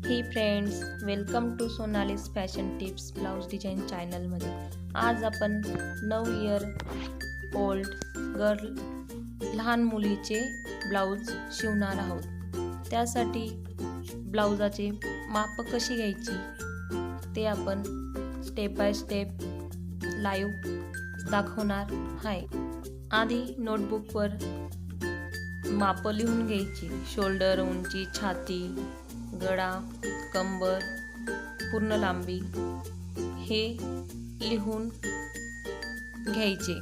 हे friends, welcome to Sonali's fashion tips blouse design चॅनलमध्ये. आज आपण 9 इयर ओल्ड गर्ल लहान मुलीचे ब्लाउज शिवणार आहोत. त्यासाठी ब्लाउजाचे माप कशी घ्यायची ते आपण स्टेप बाय स्टेप लाईव्ह दाखवणार आहे. आधी नोटबुकवर माप लिहून घ्यायची. शोल्डर, उंची, छाती, गळा, कंबर, पूर्ण लांबी हे लिहून घ्यायचे.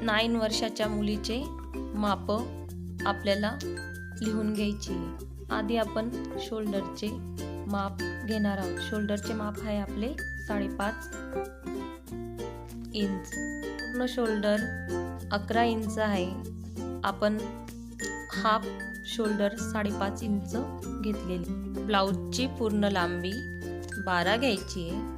नाइन वर्षाच्या मुलीचे माप आपल्याला लिहून घ्यायची. आधी आपण शोल्डरचे माप घेणार आहोत. शोल्डरचे माप आहे आपले 5.5 इंच. पूर्ण शोल्डर 11 इंच आहे. आपण हाफ शोल्डर 5.5 इंच घेतलेली. ब्लाउजची पूर्ण लांबी 12 घ्यायची आहे.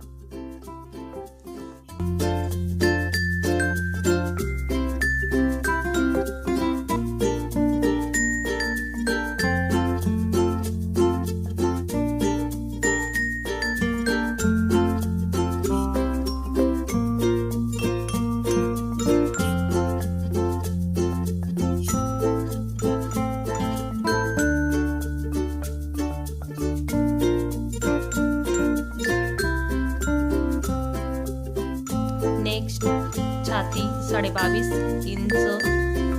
नेक्स्ट छाती 22.5 इंच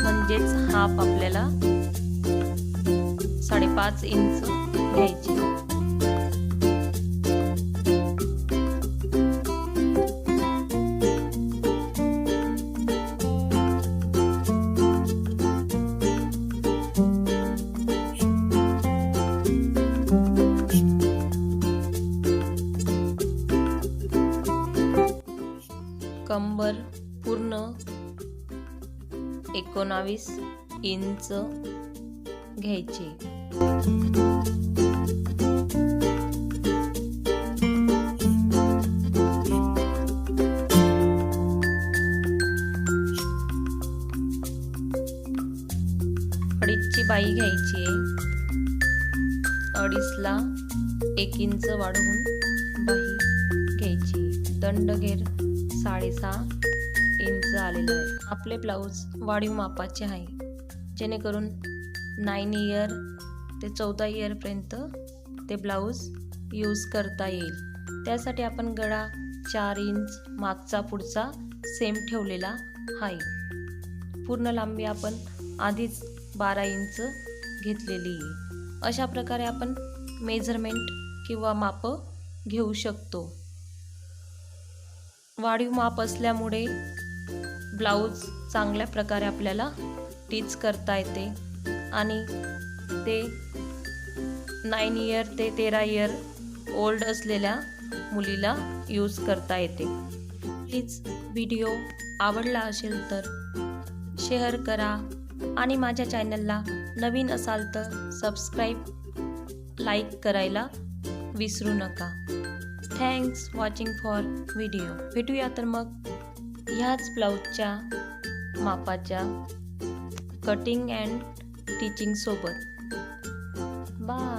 म्हणजेच हाफ आपल्याला 5.5 इंच घ्यायची. कंबर पूर्ण 19 इंच घ्यायची. अडीचची बाई घ्यायची. 2.5ला 1 इंच वाढवून बाही घ्यायची. दंडघेर 6.5 इंच आलेला आहे. आपले ब्लाऊज वाढीव मापाचे आहे, जेणेकरून 9 इयर ते 14 इयर पर्यंत ते ब्लाऊज यूज करता येईल. त्यासाठी आपण गळा 4 इंच मागचा पुढचा सेम ठेवलेला आहे. पूर्ण लांबी आपण आधीच 12 इंच घेतलेली आहे. अशा प्रकारे आपण मेजरमेंट किंवा माप घेऊ शकतो. वाढीव माप असल्यामुळे ब्लाऊज चांगल्या प्रकारे आपल्याला स्टिच करता येते आणि ते 9 इयर ते 13 इयर ओल्ड असलेल्या मुलीला यूज करता येते. प्लीज व्हिडिओ आवडला असेल तर शेअर करा आणि माझ्या चॅनलला नवीन असाल तर सबस्क्राईब लाईक करायला विसरू नका. Thanks watching for video. भेटूया तर मग ह्याच ब्लाऊजच्या मापाच्या कटिंग अँड स्टिचिंग सोबत. बाय.